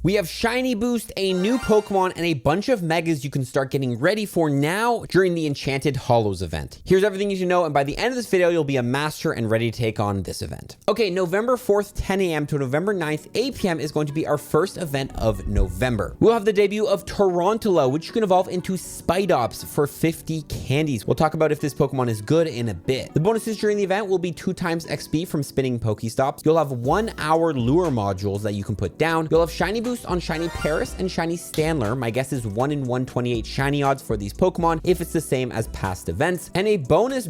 We have Shiny Boost, a new Pokemon, and a bunch of Megas you can start getting ready for now during the Enchanted Hollows event. Here's everything you should know, and by the end of this video, you'll be a master and ready to take on this event. Okay, November 4th, 10 a.m. to November 9th, 8 p.m. is going to be our first event of November. We'll have the debut of Tarantula, which you can evolve into Spidops for 50 candies. We'll talk about if this Pokemon is good in a bit. The bonuses during the event will be 2 times XP from spinning Pokestops. You'll have 1 hour lure modules that you can put down. You'll have Shiny Boost on Shiny Paris and Shiny Stanler. My guess is 1 in 128 shiny odds for these Pokemon if it's the same as past events. And a bonus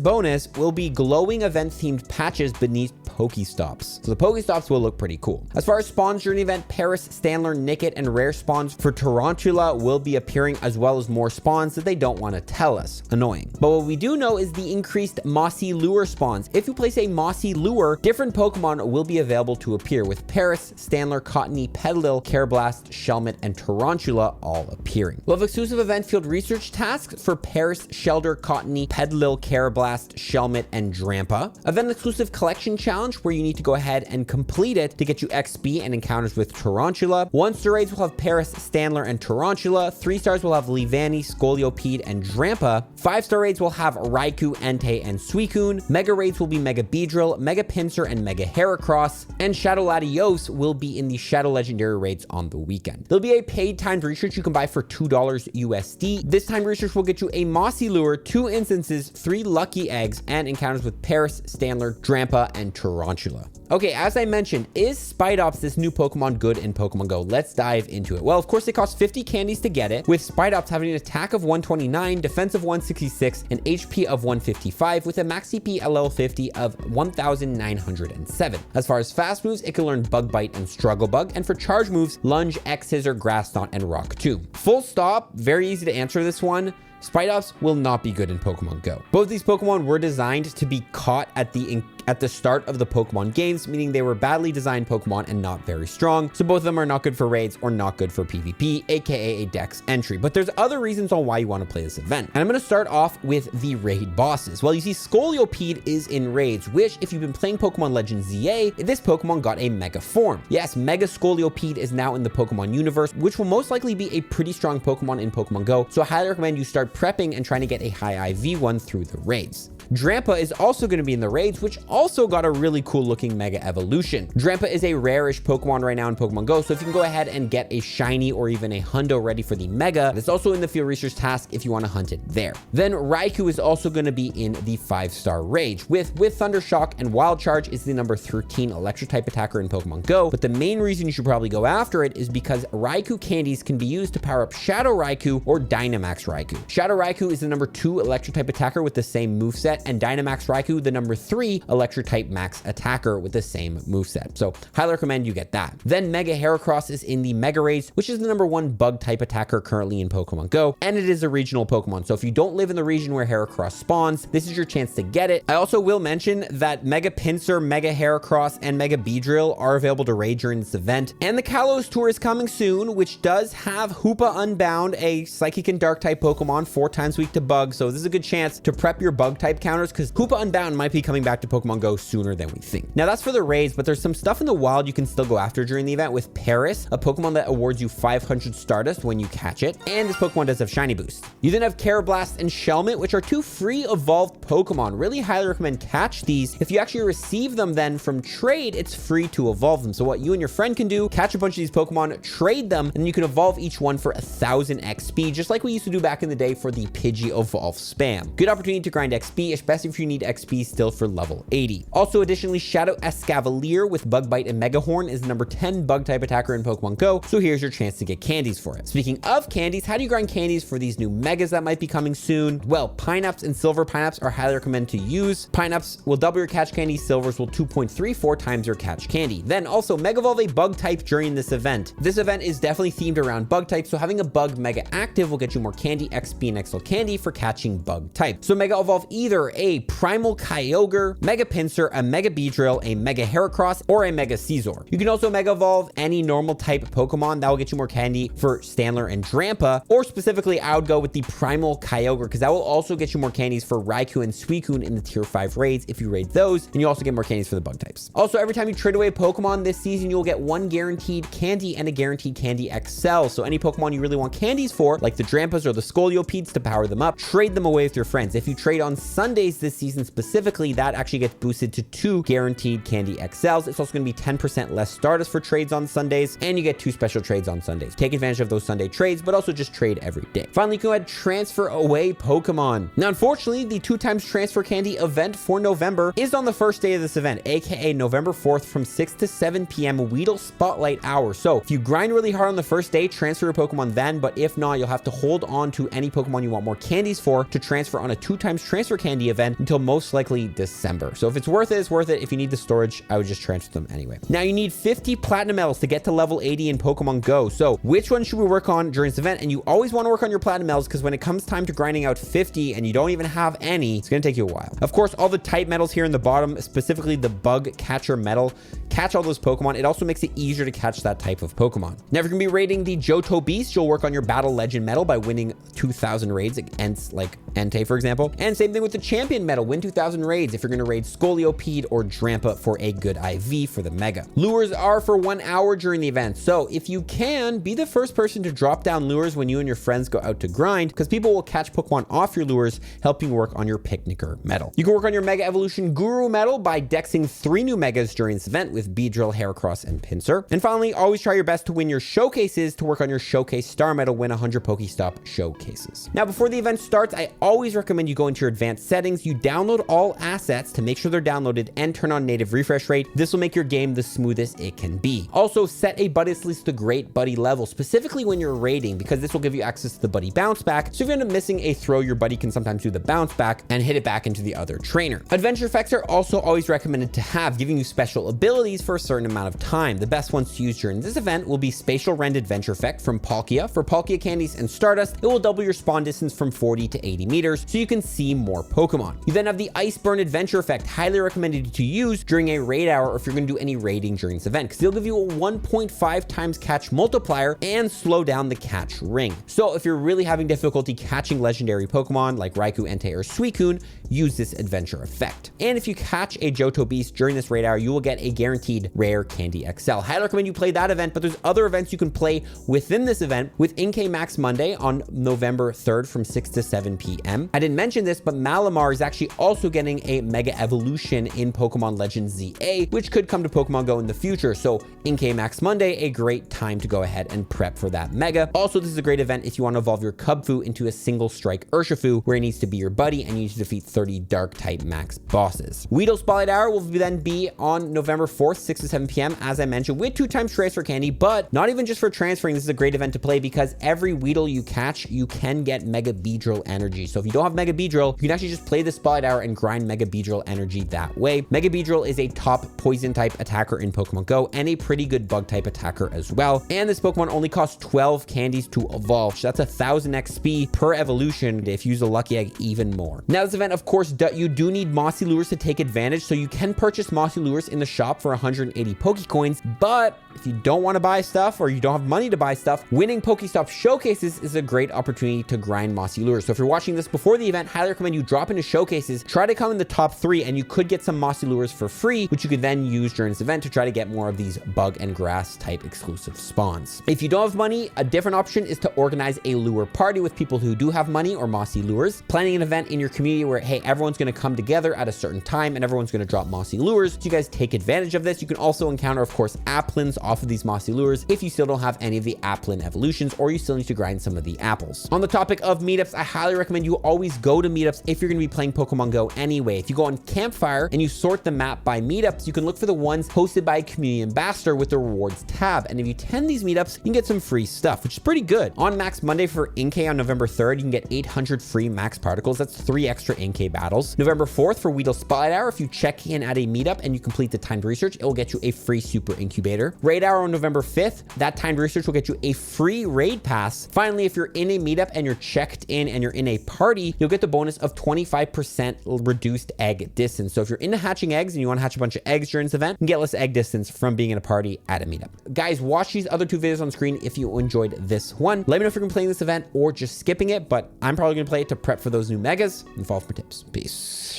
will be glowing event themed patches beneath Pokestops. So the Pokestops will look pretty cool. As far as spawns during the event, Paris, Stanler, Nickit, and rare spawns for Tarantula will be appearing, as well as more spawns that they don't want to tell us. Annoying. But what we do know is the increased Mossy Lure spawns. If you place a Mossy Lure, different Pokemon will be available to appear, with Paris, Stanler, Cottony, Petalil, Carablast, Shelmet, and Tarantula all appearing. We'll have exclusive event field research tasks for Paris, Shelder, Cottony, Petalil, Carablast, Shelmet, and Drampa. Event exclusive collection challenge where you need to go ahead and complete it to get you XP and encounters with Tarantula. 1-star raids will have Paris, Stanler, and Tarantula. 3 stars will have Leavanny, Scolipede, and Drampa. 5-star raids will have Raikou, Entei, and Suicune. Mega raids will be Mega Beedrill, Mega Pinsir, and Mega Heracross. And Shadow Latios will be in the Shadow Legendary raids on the weekend. There'll be a paid timed research you can buy for $2 USD. This timed research will get you a Mossy Lure, 2 instances, 3 lucky eggs, and encounters with Paris, Stanler, Drampa, and Tarantula. Okay, as I mentioned, is Spidops, this new Pokemon, good in Pokemon Go? Let's dive into it. Well, of course, it costs 50 candies to get it, with Spidops having an attack of 129, defense of 166, and HP of 155, with a max CP at level 50 of 1,907. As far as fast moves, it can learn Bug Bite and Struggle Bug, and for charge moves, Lunge, X Scissor, Grass Knot, and Rock Tomb. Full stop, very easy to answer this one. Spidops will not be good in Pokemon Go. Both these Pokemon were designed to be caught at the start of the Pokemon games, meaning they were badly designed Pokemon and not very strong. So both of them are not good for raids or not good for PvP, aka a Dex entry. But there's other reasons on why you want to play this event. And I'm going to start off with the raid bosses. Well, you see Scolipede is in raids, which if you've been playing Pokemon Legends ZA, this Pokemon got a Mega form. Yes, Mega Scolipede is now in the Pokemon universe, which will most likely be a pretty strong Pokemon in Pokemon Go. So I highly recommend you start prepping and trying to get a high IV one through the raids. Drampa is also going to be in the raids, which also got a really cool looking Mega evolution. Drampa is a rarish Pokemon right now in Pokemon Go, so if you can go ahead and get a shiny or even a hundo ready for the Mega, it's also in the field research task if you want to hunt it there. Then Raikou is also going to be in the 5-star rage. With Thunder Shock and Wild Charge is the number 13 electric type attacker in Pokemon Go, but the main reason you should probably go after it is because Raikou candies can be used to power up Shadow Raikou or Dynamax Raikou. Shadow Raikou is the number 2 electric type attacker with the same moveset, and Dynamax Raikou, the number 3 electric type max attacker with the same moveset. So highly recommend you get that. Then Mega Heracross is in the Mega Raids, which is the number 1 bug type attacker currently in Pokemon Go, and it is a regional Pokemon. So if you don't live in the region where Heracross spawns, this is your chance to get it. I also will mention that Mega Pinsir, Mega Heracross, and Mega Beedrill are available to raid during this event. And the Kalos Tour is coming soon, which does have Hoopa Unbound, a Psychic and Dark type Pokemon, 4 times weak to bug. So this is a good chance to prep your bug type counters, because Hoopa Unbound might be coming back to Pokemon Go sooner than we think. Now that's for the raids, but there's some stuff in the wild you can still go after during the event, with Paris, a Pokemon that awards you 500 Stardust when you catch it, and this Pokemon does have Shiny Boost. You then have Carablast and Shelmet, which are 2 free evolved Pokemon. Really highly recommend catch these. If you actually receive them then from trade, it's free to evolve them. So what you and your friend can do, catch a bunch of these Pokemon, trade them, and you can evolve each one for 1,000 XP, just like we used to do back in the day for the Pidgey evolve spam. Good opportunity to grind XP, especially if you need XP still for level 80. Also, additionally, Shadow Escavalier with Bug Bite and Mega Horn is the number 10 bug type attacker in Pokemon Go, so here's your chance to get candies for it. Speaking of candies, how do you grind candies for these new Megas that might be coming soon? Well, Pineaps and Silver Pineaps are highly recommended to use. Pineaps will double your catch candy, Silvers will 2.34 times your catch candy. Then also Mega Evolve a bug type during this event. This event is definitely themed around bug types, so having a bug Mega active will get you more candy, XP, and XL candy for catching bug type. So Mega Evolve either a Primal Kyogre, Mega Pinsir, a Mega Beedrill, a Mega Heracross, or a Mega Scizor. You can also Mega Evolve any normal type Pokemon. That will get you more candy for Stantler and Drampa, or specifically I would go with the Primal Kyogre because that will also get you more candies for Raikou and Suicune in the tier 5 raids if you raid those, and you also get more candies for the bug types. Also, every time you trade away a Pokemon this season, you'll get 1 guaranteed candy and a guaranteed candy XL. So any Pokemon you really want candies for, like the Drampas or the Scoliopedes to power them up, trade them away with your friends. If you trade on Sundays this season specifically, that actually gets boosted to 2 guaranteed candy XLs. It's also going to be 10% less Stardust for trades on Sundays, and you get 2 special trades on Sundays. Take advantage of those Sunday trades, but also just trade every day. Finally, you can go ahead and transfer away Pokemon. Now, unfortunately, the 2x transfer candy event for November is on the first day of this event, aka November 4th from 6 to 7 p.m. Weedle Spotlight Hour. So if you grind really hard on the first day, transfer your Pokemon then, but if not, you'll have to hold on to any Pokemon you want more candies for to transfer on a 2x transfer candy event until most likely December. So if it's worth it, it's worth it. If you need the storage, I would just transfer them anyway. Now you need 50 platinum medals to get to level 80 in Pokemon Go. So which one should we work on during this event? And you always want to work on your platinum medals because when it comes time to grinding out 50 and you don't even have any, it's going to take you a while. Of course, all the type medals here in the bottom, specifically the bug catcher medal, catch all those Pokemon. It also makes it easier to catch that type of Pokemon. Now, if you're going to be raiding the Johto Beast, you'll work on your Battle Legend medal by winning 2,000 raids against like Entei, for example. And same thing with the Champion medal, win 2,000 raids if you're going to raid Scolipede or Drampa for a good IV for the Mega. Lures are for 1 hour during the event. So if you can, be the first person to drop down lures when you and your friends go out to grind, because people will catch Pokemon off your lures, helping work on your Picnicker medal. You can work on your Mega Evolution Guru medal by dexing 3 new Megas during this event with Beedrill, Heracross, and Pinsir. And finally, always try your best to win your showcases to work on your Showcase Star medal, win 100 Pokestop showcases. Now, before the event starts, I always recommend you go into your advanced settings, you download all assets to make sure they're downloaded, and turn on native refresh rate. This will make your game the smoothest it can be. Also, set a buddy list to great buddy level, specifically when you're raiding, because this will give you access to the buddy bounce back. So if you end up missing a throw, your buddy can sometimes do the bounce back and hit it back into the other trainer. Adventure effects are also always recommended to have, giving you special abilities for a certain amount of time. The best ones to use during this event will be Spatial Rend Adventure Effect from Palkia. For Palkia candies and Stardust, it will double your spawn distance from 40 to 80 meters, so you can see more Pokemon. You then have the Iceburn Adventure Effect, highly recommended to use during a raid hour or if you're going to do any raiding during this event, because it'll give you a 1.5 times catch multiplier and slow down the catch ring. So if you're really having difficulty catching legendary Pokemon like Raikou, Entei, or Suicune, use this adventure effect. And if you catch a Johto Beast during this raid hour, you will get a guaranteed rare candy XL. Highly recommend you play that event, but there's other events you can play within this event with NK Max Monday on November 3rd from 6 to 7 p.m. I didn't mention this, but Malamar is actually also getting a Mega Evolution in Pokemon Legends ZA, which could come to Pokemon Go in the future. So NK Max Monday, a great time to go ahead and prep for that Mega. Also, this is a great event if you want to evolve your Cubfu into a single strike Urshifu, where it needs to be your buddy and you need to defeat 30 Dark type max bosses. Weedle Spotlight Hour will then be on November 4th, 6 to 7 p.m. as I mentioned, with 2x transfer candy, but not even just for transferring. This is a great event to play because every Weedle you catch, you can get Mega Beedrill energy. So if you don't have Mega Beedrill, you can actually just play the Spotlight Hour and grind Mega Beedrill energy that way. Mega Beedrill is a top poison type attacker in Pokemon Go and a pretty good bug type attacker as well. And this Pokemon only costs 12 candies to evolve. So that's 1,000 XP per evolution. If you use a Lucky Egg, even more. Now, this event, of course, you do need Mossy Lures to take advantage. So you can purchase Mossy Lures in the shop for 180 Pokecoins. But if you don't want to buy stuff or you don't have money to buy stuff, winning Pokestop showcases is a great opportunity to grind Mossy Lures. So if you're watching this before the event, highly recommend you drop into showcases, try to come in the top 3, and you could get some Mossy Lures for free, which you could then use during this event to try to get more of these bug and grass type exclusive spawns. If you don't have money, a different option is to organize a lure party with people who do have money or Mossy Lures, planning an event in your community where, hey, everyone's going to come together at a certain time and everyone's going to drop Mossy Lures. So you guys take advantage of this. You can also encounter, of course, Applins off of these Mossy Lures if you still don't have any of the Applin evolutions or you still need to grind some of the apples. On the topic of meetups, I highly recommend you always go to meetups if you're going to be playing Pokemon Go anyway. If you go on Campfire and you sort the map by meetups, you can look for the ones hosted by a community ambassador with the rewards tab. And if you attend these meetups, you can get some free stuff, which is pretty good. On Max Monday for NK on November 3rd, you can get 800 free max particles. That's 3 extra NK 2K battles. November 4th for Weedle Spotlight Hour. If you check in at a meetup and you complete the timed research, it will get you a free super incubator. Raid Hour on November 5th. That timed research will get you a free raid pass. Finally, if you're in a meetup and you're checked in and you're in a party, you'll get the bonus of 25% reduced egg distance. So if you're into hatching eggs and you want to hatch a bunch of eggs during this event, you can get less egg distance from being in a party at a meetup. Guys, watch these other 2 videos on screen if you enjoyed this one. Let me know if you're gonna play this event or just skipping it, but I'm probably gonna play it to prep for those new megas and follow for tips. Peace.